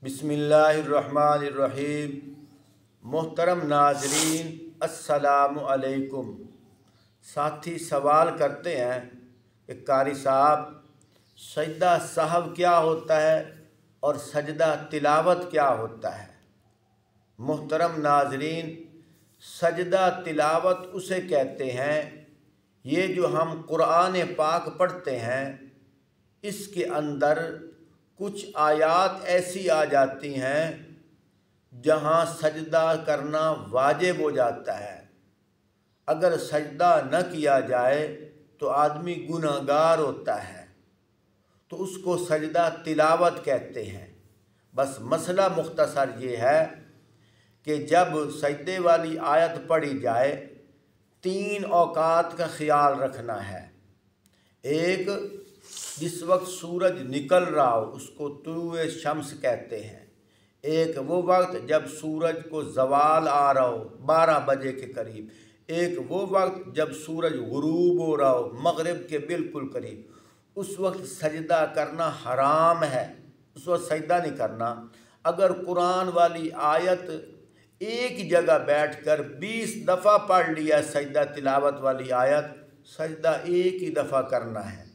बिस्मिल्लाहिर्रहमानिर्रहीम। मोहतरम नाजरीन, अस्सलामु अलैकुम। साथी सवाल करते हैं कि कारी साहब, सजदा सहव क्या होता है और सजदा तिलावत क्या होता है। मोहतरम नाजरीन, सजदा तिलावत उसे कहते हैं ये जो हम कुरान पाक पढ़ते हैं, इसके अंदर कुछ आयात ऐसी आ जाती हैं जहाँ सजदा करना वाजिब हो जाता है। अगर सजदा न किया जाए तो आदमी गुनहगार होता है, तो उसको सजदा तिलावत कहते हैं। बस मसला मुख्तसर ये है कि जब सजदे वाली आयत पढ़ी जाए, 3 औकात का ख्याल रखना है। एक, जिस वक्त सूरज निकल रहा हो उसको तुलुए शम्स कहते हैं। एक वो वक्त जब सूरज को ज़वाल आ रहा हो 12 बजे के करीब। एक वो वक्त जब सूरज गुरूब हो रहा हो मगरिब के बिल्कुल करीब। उस वक्त सजदा करना हराम है, उस वक्त सजदा नहीं करना। अगर कुरान वाली आयत एक जगह बैठकर 20 दफ़ा पढ़ लिया सजदा तिलावत वाली आयत, सजदा एक ही दफ़ा करना है।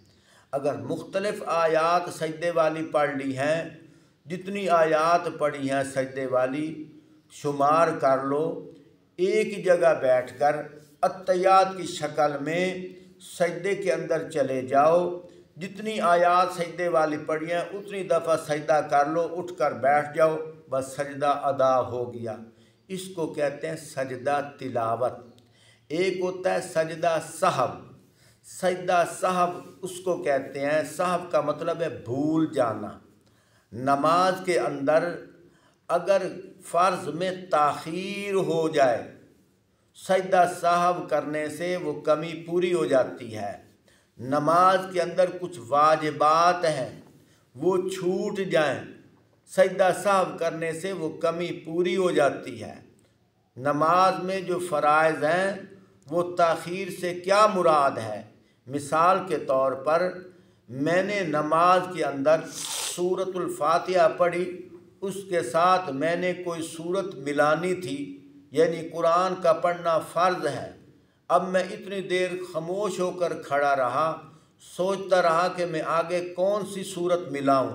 अगर मुख्तलिफ आयात सजदे वाली पढ़ ली हैं, जितनी आयात पढ़ी हैं सजदे वाली शुमार कर लो, एक जगह बैठकर अत्तहियात की शक्ल में सजदे के अंदर चले जाओ। जितनी आयात सजदे वाली पढ़ी हैं उतनी दफ़ा सजदा कर लो, उठकर बैठ जाओ, बस सजदा अदा हो गया। इसको कहते हैं सजदा तिलावत। एक होता है सजदा सहव। सजदा सहव उसको कहते हैं, सहव का मतलब है भूल जाना। नमाज के अंदर अगर फ़र्ज़ में ताख़ीर हो जाए, सजदा सहव करने से वो कमी पूरी हो जाती है। नमाज के अंदर कुछ वाजिबात हैं वो छूट जाएं, सजदा सहव करने से वो कमी पूरी हो जाती है। नमाज में जो फ़राइज़ हैं वो ताख़ीर से क्या मुराद है। मिसाल के तौर पर मैंने नमाज के अंदर सूरतुल फातिहा पढ़ी, उसके साथ मैंने कोई सूरत मिलानी थी, यानी कुरान का पढ़ना फ़र्ज़ है। अब मैं इतनी देर खामोश होकर खड़ा रहा, सोचता रहा कि मैं आगे कौन सी सूरत मिलाऊं,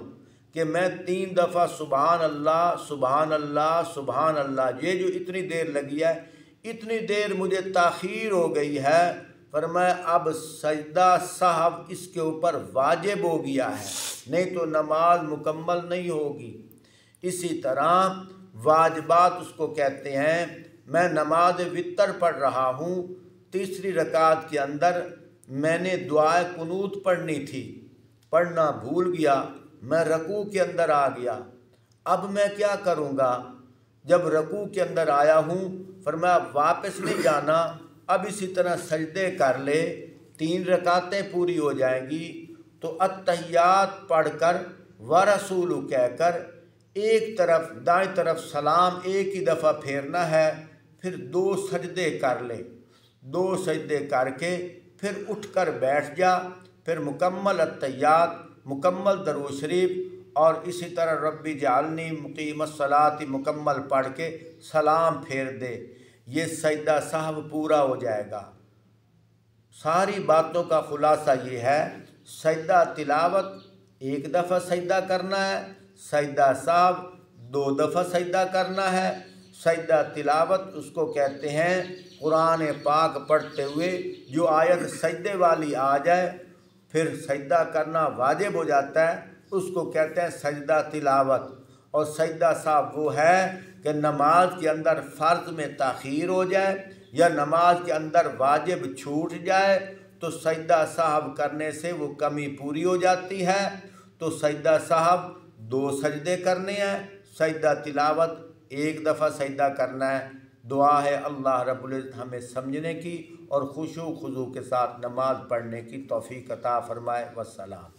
कि मैं 3 दफ़ा सुबहान अल्लाह सुबहान अल्लाह सुबहान अल्लाह, ये जो इतनी देर लगी है, इतनी देर मुझे ताख़ीर हो गई है। फरमाया अब सजदा सहव इसके ऊपर वाजिब हो गया है, नहीं तो नमाज मुकम्मल नहीं होगी। इसी तरह वाजिबात उसको कहते हैं। मैं नमाज वितर पढ़ रहा हूँ, तीसरी रकात के अंदर मैंने दुआए कुनूत पढ़नी थी, पढ़ना भूल गया, मैं रकू के अंदर आ गया। अब मैं क्या करूँगा। जब रकू के अंदर आया हूँ, फरमाया वापस नहीं जाना, अब इसी तरह सजदे कर ले, 3 रकातें पूरी हो जाएंगी। तो अत्तहियात पढ़कर व रसूलु कहकर एक तरफ दाएं तरफ सलाम एक ही दफ़ा फेरना है, फिर 2 सजदे कर ले, 2 सजदे करके फिर उठकर बैठ जा, फिर मुकम्मल अत्तहियात, मुकम्मल दरूद शरीफ और इसी तरह रब्बी जालनी मुकीमस्सलाती मुकम्मल पढ़ के सलाम फेर दे। ये सजदा सहव पूरा हो जाएगा। सारी बातों का खुलासा ये है, सजदा तिलावत 1 दफ़ा सजदा करना है, सजदा सहव 2 दफ़ा सजदा करना है। सजदा तिलावत उसको कहते हैं कुरान पाक पढ़ते हुए जो आयत सजदे वाली आ जाए फिर सजदा करना वाजिब हो जाता है, उसको कहते हैं सजदा तिलावत। और सजदा सहव वो है कि नमाज के अंदर फ़र्ज़ में ताख़ीर हो जाए या नमाज के अंदर वाजिब छूट जाए, तो सजदा सहव करने से वो कमी पूरी हो जाती है। तो सजदा सहव 2 सजदे करने हैं, सजदा तिलावत 1 दफ़ा सजदा करना है। दुआ है अल्लाह रब्बुल इज़्ज़त हमें समझने की और खुशू खुजू के साथ नमाज पढ़ने की तौफ़ीक़ अता फ़रमाए। वस्सलाम।